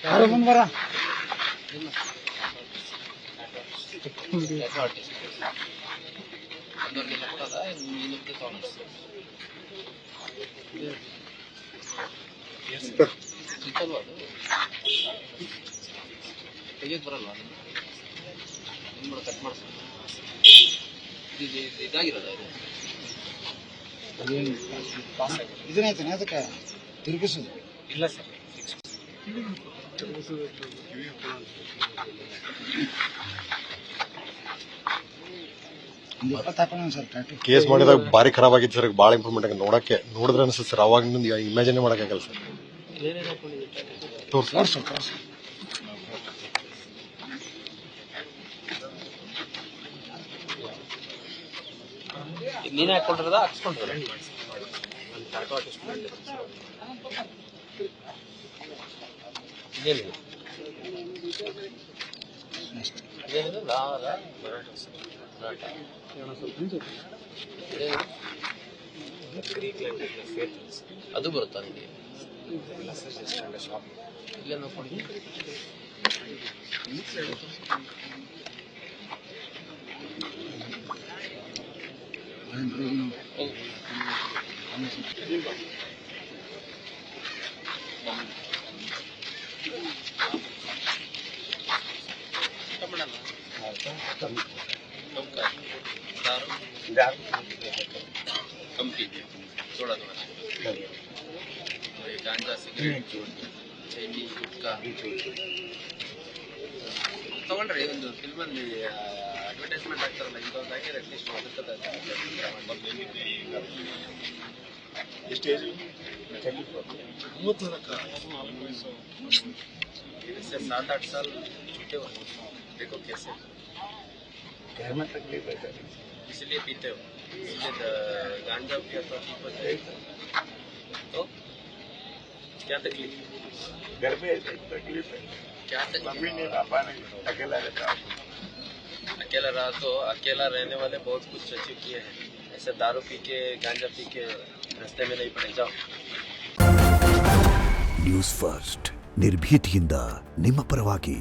ಯಾರು ಮುಂದೆ ಬರ ತೆಗಿಯಕ್ಕೆ ಬರಲ್ವಾ ನಿಮ್ಗೆ ಕಟ್ ಮಾಡಿಸ್ ಇದಾಗಿರೋದ ಇದನ್ನಾಯ್ತಾನೆ ಅದಕ್ಕೆ ತಿರುಗಿಸೋದು ಇಲ್ಲ ಸರ್ ಕೇಸ್ ಮಾಡಿದಾಗ ಭಾರಿ ಖರಾಬ್ ಆಗಿತ್ತು ಸರ್, ಭಾಳ ಇಂಪ್ರೂವ್ಮೆಂಟ್ ಆಗಿ ನೋಡಿದ್ರೆ ಅನ್ಸುತ್ತೆ ಸರ್. ಅವಾಗ ಇಮ್ಯಾಜಿನೇ ಮಾಡೋಕ್ಕಾಗಲ್ಲ ಸರ್. ತೋರ್ಸು ನೀನೇ ಹಾಕೊಂಡಿರೋದ ಹಾಕ್ಸ್ಕೊಂಡಿರೋದ ಇದೇನಿದೆ ಇದೇನಿದೆ ಲಾರ ಅದು ಬರುತ್ತಾ ನಿಮಗೆ ಇಲ್ಲೇ ನೋಡ್ಕೊಂಡು कम कीजिए थोड़ा गांजा सिगरेट ಚೈನಿ ಗುಟ್ಕಾ ತಗೊಂಡ್ರಿ. ಒಂದು ಫಿಲ್ಮಲ್ಲಿ ಅಡ್ವರ್ಟೈಸ್ಮೆಂಟ್ ಆಗ್ತಾರಲ್ಲ, ಇಂಥದ್ದು ಹಾಕಿದ್ರೆ ಅಟ್ಲೀಸ್ಟ್ ಎಷ್ಟು ಏಜ್? 7-8 साल छूटे हो देखो कैसे घर में तकलीफ है सर, इसलिए पीते हो, इसलिए गांजा पिया तो ठीक हो जाएगा। तो क्या तकलीफ है? घर में ऐसे तकलीफ है, क्या तकलीफ? मम्मी नहीं पापा नहीं, अकेला रहता हूँ। अकेला रहा तो अकेला रहने वाले बहुत कुछ अचीव किए हैं। ऐसे दारू पी के गांजा पी के रास्ते में नहीं पड़े जाओ। ನ್ಯೂಸ್ ಫಸ್ಟ್ ನಿರ್ಭೀತಿಯಿಂದ ನಿಮ್ಮ ಪರವಾಗಿ।